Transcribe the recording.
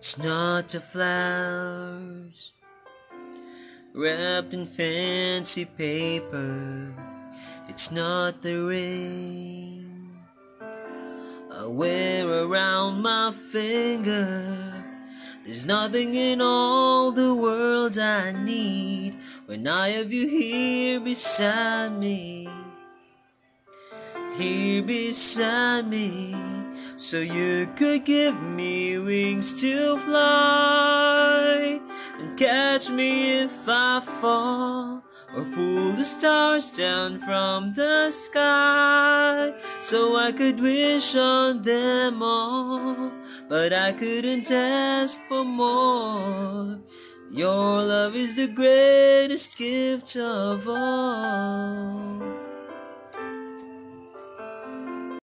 It's not the flowers wrapped in fancy paper. It's not the ring I wear around my finger. There's nothing in all the world I need when I have you here beside me. Here beside me, so you could give me wings to fly and catch me if I fall, or pull the stars down from the sky so I could wish on them all, but I couldn't ask for more. Your love is the greatest gift of all.